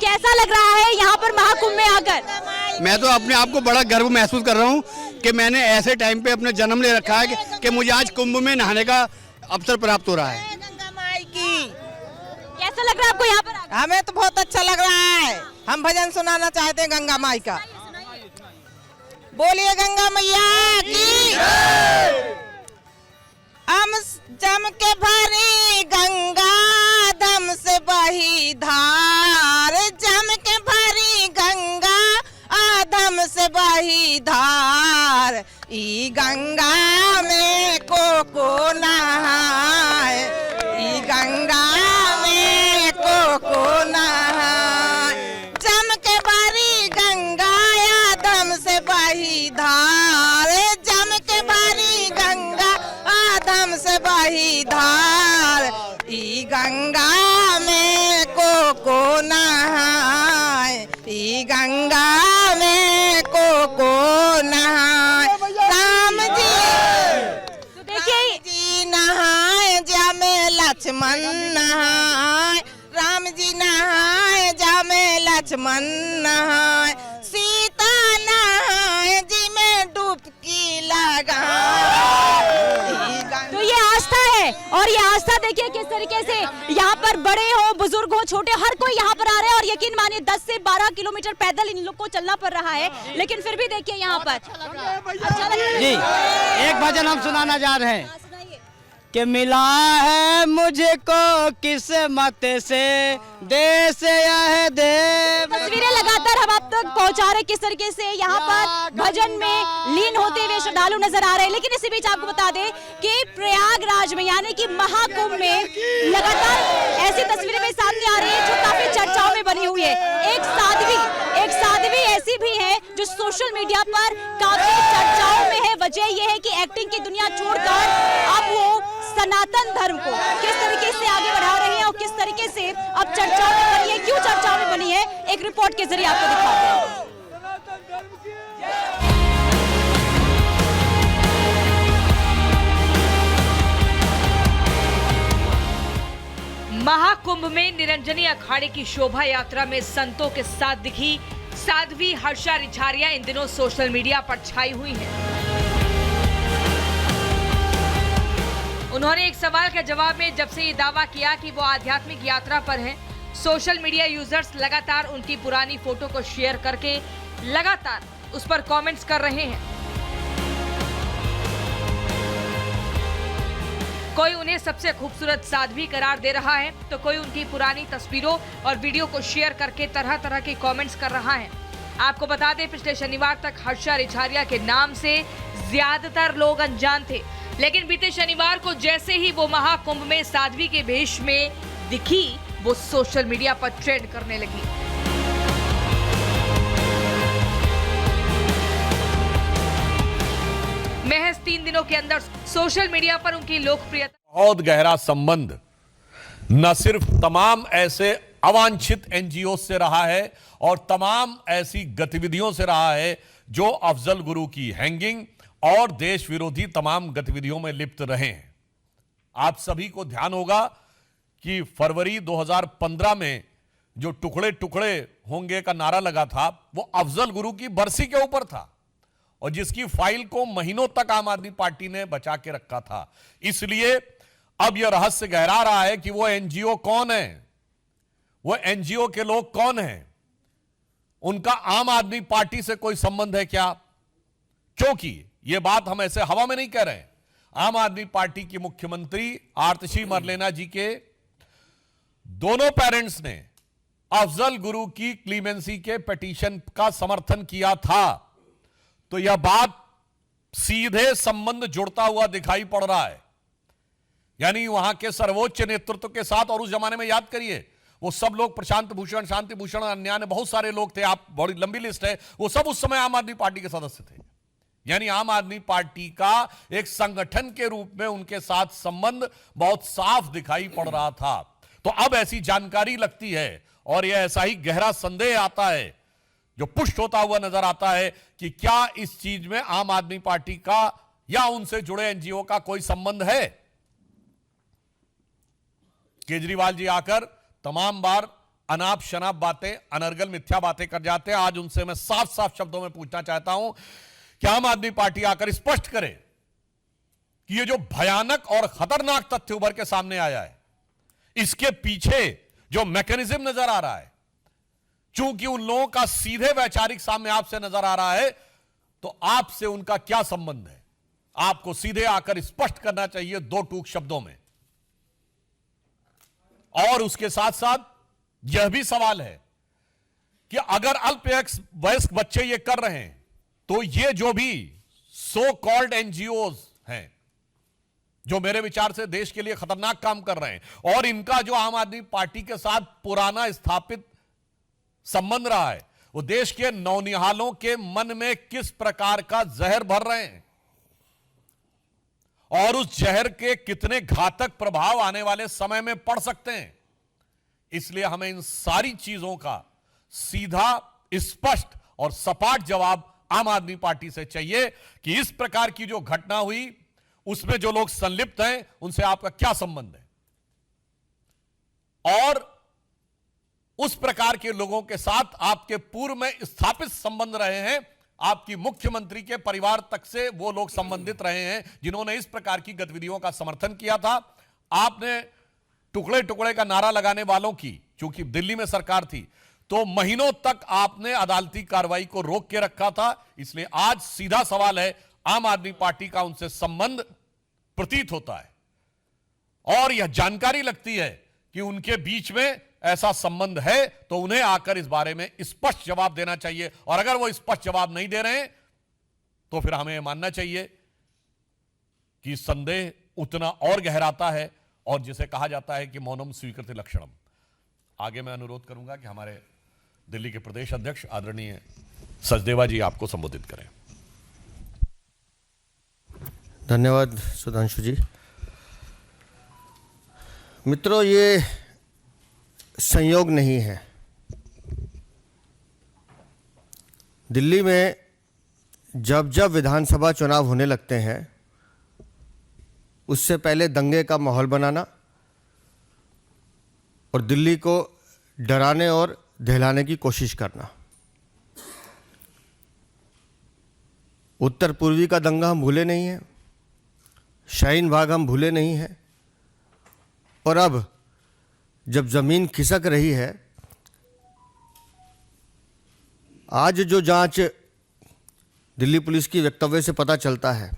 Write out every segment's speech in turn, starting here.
कैसा लग रहा है यहाँ पर महाकुंभ में आकर? मैं तो अपने आप को बड़ा गर्व महसूस कर रहा हूँ कि मैंने ऐसे टाइम पे अपने जन्म ले रखा है कि मुझे आज कुंभ में नहाने का अवसर प्राप्त हो रहा है। गंगा माई की कैसा लग रहा है आपको यहाँ पर आकर? हमें तो बहुत अच्छा लग रहा है। हम भजन सुनाना चाहते हैं गंगा माई का। बोलिए गंगा मैया की। हम जम के भरी गंगा दम से बही धार, जम के भरी गंगा आदम से बही धार, ई गंगा में को नहाए, ई गंगा में को नहाए, जम के भरी गंगा आदम से बही धार, जम के भरी गंगा आदम से बही धार, ई गंगा में को नहाए, ई गंगा में को नहाए। राम जी नहाए जामे लक्ष्मण नहाए, राम जी नहाए जामे लक्ष्मण नहाए, सीता नहाए जी में डुबकी लगाए। तो ये आस्था है, और ये आस्था देखिए किस तरीके से यहाँ पर बड़े हो बुजुर्ग हो छोटे हर कोई यहाँ पर आ रहे हैं। और यकीन मानिए 10 से 12 किलोमीटर पैदल इन लोग को चलना पड़ रहा है, लेकिन फिर भी देखिए यहाँ पर अच्छा लग रहा है। जी एक भजन हम सुनाना जा रहे हैं कि मिला है मुझको किस्मत से देश यह देव। तस्वीरें लगातार हम आप तक पहुंचा रहे किस तरीके से यहाँ पर भजन में लीन होते हुए श्रद्धालु नजर आ रहे हैं। लेकिन इसी बीच आपको बता दें कि प्रयागराज में यानी कि महाकुंभ में लगातार ऐसी तस्वीरें में सामने आ रही है जो काफी चर्चाओं में बनी हुई है। एक साध्वी ऐसी भी है जो सोशल मीडिया पर काफी चर्चाओं में है। वजह यह है कि एक्टिंग की दुनिया छोड़कर अब वो सनातन धर्म को किस तरीके से आगे बढ़ा रही है और किस तरीके से अब चर्चाओं में बनी है। क्यों चर्चाओं में बनी है, एक रिपोर्ट के जरिए आपको दिखाते हैं। महाकुंभ में निरंजनी अखाड़े की शोभा यात्रा में संतों के साथ दिखी साध्वी हर्षा रिछारिया इन दिनों सोशल मीडिया पर छाई हुई हैं। उन्होंने एक सवाल के जवाब में जब से ये दावा किया कि वो आध्यात्मिक यात्रा पर हैं, सोशल मीडिया यूजर्स लगातार उनकी पुरानी फोटो को शेयर करके लगातार उस पर कमेंट्स कर रहे हैं। कोई उन्हें सबसे खूबसूरत साध्वी करार दे रहा है तो कोई उनकी पुरानी तस्वीरों और वीडियो को शेयर करके तरह तरह के कमेंट्स कर रहा है। आपको बता दें पिछले शनिवार तक हर्षा रिछारिया के नाम से ज्यादातर लोग अनजान थे, लेकिन बीते शनिवार को जैसे ही वो महाकुंभ में साध्वी के भेष में दिखी वो सोशल मीडिया पर ट्रेंड करने लगी। महज 3 दिनों के अंदर सोशल मीडिया पर उनकी लोकप्रियता बहुत गहरा संबंध न सिर्फ तमाम ऐसे अवांछित एनजीओ से रहा है और तमाम ऐसी गतिविधियों से रहा है जो अफजल गुरु की हैंगिंग और देश विरोधी तमाम गतिविधियों में लिप्त रहे हैं। आप सभी को ध्यान होगा कि फरवरी 2015 में जो टुकड़े टुकड़े होंगे का नारा लगा था वो अफजल गुरु की बरसी के ऊपर था और जिसकी फाइल को महीनों तक आम आदमी पार्टी ने बचा के रखा था। इसलिए अब यह रहस्य गहरा रहा है कि वो एनजीओ कौन है, वो एनजीओ के लोग कौन हैं, उनका आम आदमी पार्टी से कोई संबंध है क्या? क्योंकि यह बात हम ऐसे हवा में नहीं कह रहे हैं। आम आदमी पार्टी की मुख्यमंत्री आतिशी मरलेना जी के दोनों पेरेंट्स ने अफजल गुरु की क्लीमेंसी के पिटीशन का समर्थन किया था, तो यह बात सीधे संबंध जुड़ता हुआ दिखाई पड़ रहा है। यानी वहां के सर्वोच्च नेतृत्व के साथ, और उस जमाने में याद करिए वो सब लोग, प्रशांत भूषण, शांति भूषण, अन्य ने बहुत सारे लोग थे, आप बड़ी लंबी लिस्ट है, वो सब उस समय आम आदमी पार्टी के सदस्य थे। यानी आम आदमी पार्टी का एक संगठन के रूप में उनके साथ संबंध बहुत साफ दिखाई पड़ रहा था। तो अब ऐसी जानकारी लगती है और यह ऐसा ही गहरा संदेह आता है जो पुष्ट होता हुआ नजर आता है कि क्या इस चीज में आम आदमी पार्टी का या उनसे जुड़े एनजीओ का कोई संबंध है। केजरीवाल जी आकर तमाम बार अनाप शनाप बातें, अनर्गल मिथ्या बातें कर जाते हैं। आज उनसे मैं साफ साफ शब्दों में पूछना चाहता हूं कि आम आदमी पार्टी आकर स्पष्ट करे कि ये जो भयानक और खतरनाक तथ्य उभर के सामने आया है, इसके पीछे जो मैकेनिज्म नजर आ रहा है, चूंकि उन लोगों का सीधे वैचारिक सामने आपसे नजर आ रहा है, तो आपसे उनका क्या संबंध है? आपको सीधे आकर स्पष्ट करना चाहिए 2 टूक शब्दों में। और उसके साथ साथ यह भी सवाल है कि अगर अल्पवयस्क बच्चे ये कर रहे हैं, तो ये जो भी सो कॉल्ड एनजीओज हैं, जो मेरे विचार से देश के लिए खतरनाक काम कर रहे हैं, और इनका जो आम आदमी पार्टी के साथ पुराना स्थापित संबंध रहा है, वो देश के नौनिहालों के मन में किस प्रकार का जहर भर रहे हैं और उस जहर के कितने घातक प्रभाव आने वाले समय में पड़ सकते हैं। इसलिए हमें इन सारी चीजों का सीधा, स्पष्ट और सपाट जवाब आम आदमी पार्टी से चाहिए कि इस प्रकार की जो घटना हुई, उसमें जो लोग संलिप्त हैं, उनसे आपका क्या संबंध है, और उस प्रकार के लोगों के साथ आपके पूर्व में स्थापित संबंध रहे हैं, आपकी मुख्यमंत्री के परिवार तक से वो लोग संबंधित रहे हैं जिन्होंने इस प्रकार की गतिविधियों का समर्थन किया था। आपने टुकड़े टुकड़े का नारा लगाने वालों की, चूंकि दिल्ली में सरकार थी, तो महीनों तक आपने अदालती कार्रवाई को रोक के रखा था। इसलिए आज सीधा सवाल है, आम आदमी पार्टी का उनसे संबंध प्रतीत होता है और यह जानकारी लगती है कि उनके बीच में ऐसा संबंध है, तो उन्हें आकर इस बारे में स्पष्ट जवाब देना चाहिए। और अगर वो स्पष्ट जवाब नहीं दे रहे हैं, तो फिर हमें मानना चाहिए कि संदेह उतना और गहराता है, और जिसे कहा जाता है कि मौनम स्वीकृति लक्षणम। आगे मैं अनुरोध करूंगा कि हमारे दिल्ली के प्रदेश अध्यक्ष आदरणीय सचदेवा जी आपको संबोधित करें। धन्यवाद सुधांशु जी। मित्रों, ये संयोग नहीं है। दिल्ली में जब जब विधानसभा चुनाव होने लगते हैं, उससे पहले दंगे का माहौल बनाना और दिल्ली को डराने और दहलाने की कोशिश करना। उत्तर पूर्वी का दंगा हम भूले नहीं हैं, शाहीन बाग हम भूले नहीं हैं, और अब जब ज़मीन खिसक रही है, आज जो जांच दिल्ली पुलिस की वक्तव्य से पता चलता है,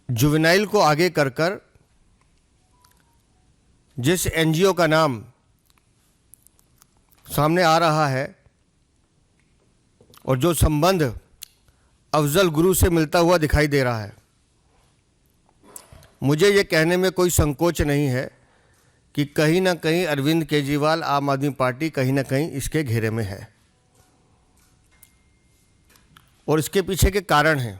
जुवेनाइल को आगे कर कर जिस एनजीओ का नाम सामने आ रहा है और जो संबंध अफजल गुरु से मिलता हुआ दिखाई दे रहा है, मुझे ये कहने में कोई संकोच नहीं है कि कहीं ना कहीं अरविंद केजरीवाल, आम आदमी पार्टी कहीं ना कहीं इसके घेरे में है, और इसके पीछे के कारण हैं।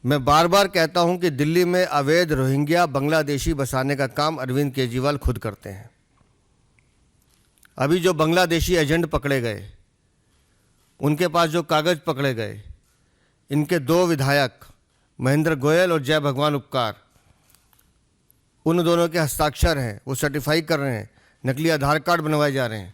मैं बार बार कहता हूं कि दिल्ली में अवैध रोहिंग्या बांग्लादेशी बसाने का काम अरविंद केजरीवाल खुद करते हैं। अभी जो बांग्लादेशी एजेंट पकड़े गए, उनके पास जो कागज़ पकड़े गए, इनके 2 विधायक महेंद्र गोयल और जय भगवान उपकार, उन दोनों के हस्ताक्षर हैं, वो सर्टिफाई कर रहे हैं, नकली आधार कार्ड बनवाए जा रहे हैं।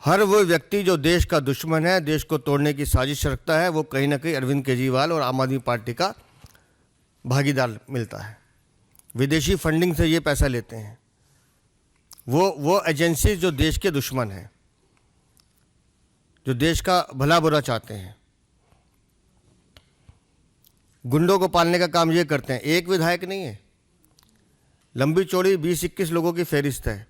हर वो व्यक्ति जो देश का दुश्मन है, देश को तोड़ने की साजिश रखता है, वो कहीं ना कहीं अरविंद केजरीवाल और आम आदमी पार्टी का भागीदार मिलता है। विदेशी फंडिंग से ये पैसा लेते हैं वो एजेंसी जो देश के दुश्मन हैं, जो देश का भला बुरा चाहते हैं। गुंडों को पालने का काम ये करते हैं। एक विधायक नहीं है, लंबी चौड़ी 20-21 लोगों की फहरिस्त है।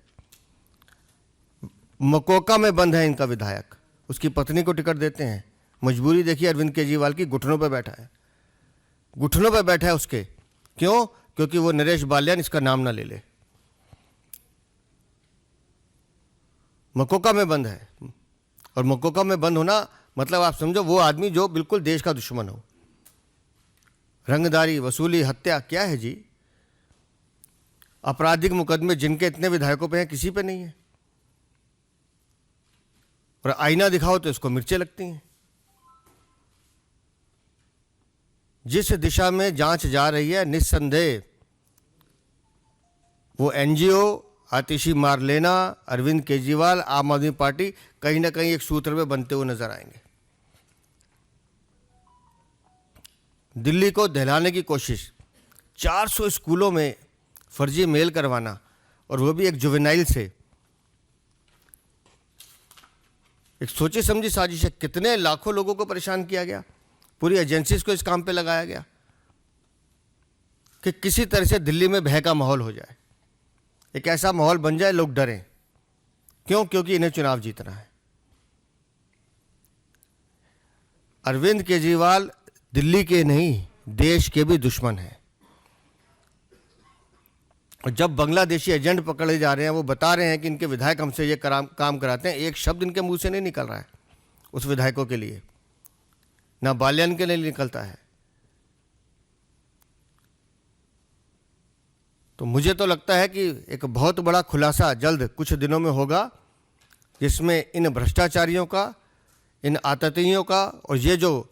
मकोका में बंद है इनका विधायक, उसकी पत्नी को टिकट देते हैं। मजबूरी देखिए अरविंद केजरीवाल की, घुटनों पर बैठा है, घुटनों पर बैठा है उसके। क्यों? क्योंकि वो नरेश बाल्यान इसका नाम ना ले ले। मकोका में बंद है, और मकोका में बंद होना मतलब आप समझो वो आदमी जो बिल्कुल देश का दुश्मन हो। रंगदारी, वसूली, हत्या, क्या है जी? आपराधिक मुकदमे जिनके इतने विधायकों पे हैं, किसी पे नहीं है। और आईना दिखाओ तो इसको मिर्चें लगती हैं। जिस दिशा में जांच जा रही है, निस्संदेह वो एनजीओ, आतिशी मारलेना, अरविंद केजरीवाल, आम आदमी पार्टी कहीं ना कहीं एक सूत्र में बनते हुए नजर आएंगे। दिल्ली को दहलाने की कोशिश, 400 स्कूलों में फर्जी मेल करवाना, और वो भी एक जुवेनाइल से, एक सोची समझी साजिश है। कितने लाखों लोगों को परेशान किया गया, पूरी एजेंसीज को इस काम पे लगाया गया कि किसी तरह से दिल्ली में भय का माहौल हो जाए, एक ऐसा माहौल बन जाए लोग डरें। क्यों? क्योंकि इन्हें चुनाव जीतना है। अरविंद केजरीवाल दिल्ली के नहीं, देश के भी दुश्मन हैं। और जब बांग्लादेशी एजेंट पकड़े जा रहे हैं, वो बता रहे हैं कि इनके विधायक हमसे ये काम कराते हैं, एक शब्द इनके मुंह से नहीं निकल रहा है उस विधायकों के लिए, ना बाल्यान के लिए निकलता है। तो मुझे तो लगता है कि एक बहुत बड़ा खुलासा जल्द कुछ दिनों में होगा, जिसमें इन भ्रष्टाचारियों का, इन आततियों का, और ये जो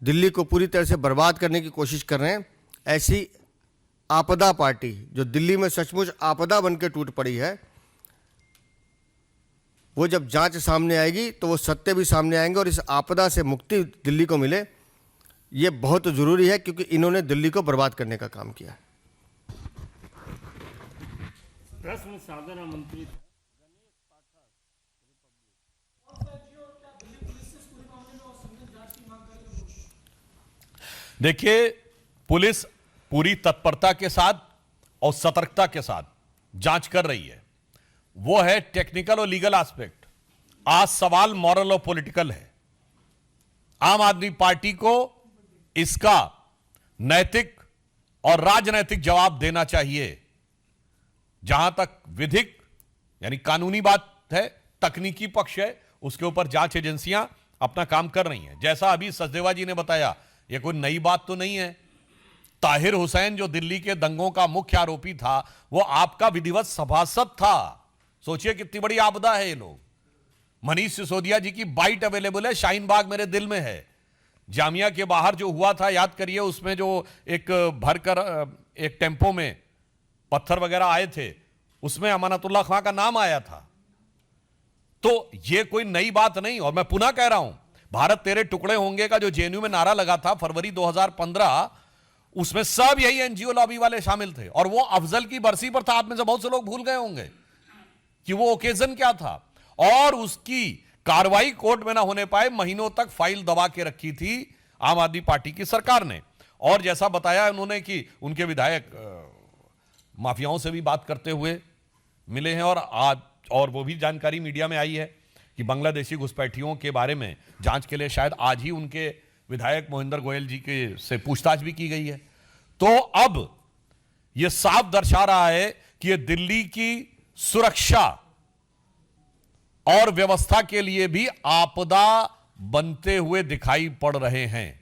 दिल्ली को पूरी तरह से बर्बाद करने की कोशिश कर रहे हैं, ऐसी आपदा पार्टी जो दिल्ली में सचमुच आपदा बन के टूट पड़ी है, वो जब जांच सामने आएगी तो वो सत्य भी सामने आएंगे और इस आपदा से मुक्ति दिल्ली को मिले, ये बहुत ज़रूरी है, क्योंकि इन्होंने दिल्ली को बर्बाद करने का काम किया है। प्रश्न साधन मंत्री देखिए, पुलिस पूरी तत्परता के साथ और सतर्कता के साथ जांच कर रही है। वो है टेक्निकल और लीगल एस्पेक्ट। आज सवाल मॉरल और पॉलिटिकल है। आम आदमी पार्टी को इसका नैतिक और राजनैतिक जवाब देना चाहिए। जहां तक विधिक यानी कानूनी बात है, तकनीकी पक्ष है, उसके ऊपर जांच एजेंसियां अपना काम कर रही हैं। जैसा अभी सचदेवा जी ने बताया, यह कोई नई बात तो नहीं है। ताहिर हुसैन जो दिल्ली के दंगों का मुख्य आरोपी था, वो आपका विधिवत सभासद था। सोचिए कितनी बड़ी आपदा है ये लोग। मनीष सिसोदिया जी की बाइट अवेलेबल है, शाहीन बाग मेरे दिल में है। जामिया के बाहर जो हुआ था, याद करिए, उसमें जो एक भरकर एक टेम्पो में पत्थर वगैरह आए थे, उसमें अमानतुल्लाह खां का नाम आया था। तो ये कोई नई बात नहीं। और मैं पुनः कह रहा हूं, भारत तेरे टुकड़े होंगे का जो जेएनयू में नारा लगा था फरवरी 2015, उसमें सब यही एनजीओ लॉबी वाले शामिल थे। और वो अफजल की बरसी पर था। आप में से बहुत से लोग भूल गए होंगे कि वो ओकेजन क्या था। और उसकी कार्रवाई कोर्ट में ना होने पाए, महीनों तक फाइल दबा के रखी थी आम आदमी पार्टी की सरकार ने। और जैसा बताया उन्होंने कि उनके विधायक माफियाओं से भी बात करते हुए मिले हैं। और वो भी जानकारी मीडिया में आई है कि बांग्लादेशी घुसपैठियों के बारे में जांच के लिए शायद आज ही उनके विधायक मोहिंदर गोयल जी के से पूछताछ भी की गई है। तो अब यह साफ दर्शा रहा है कि ये दिल्ली की सुरक्षा और व्यवस्था के लिए भी आपदा बनते हुए दिखाई पड़ रहे हैं।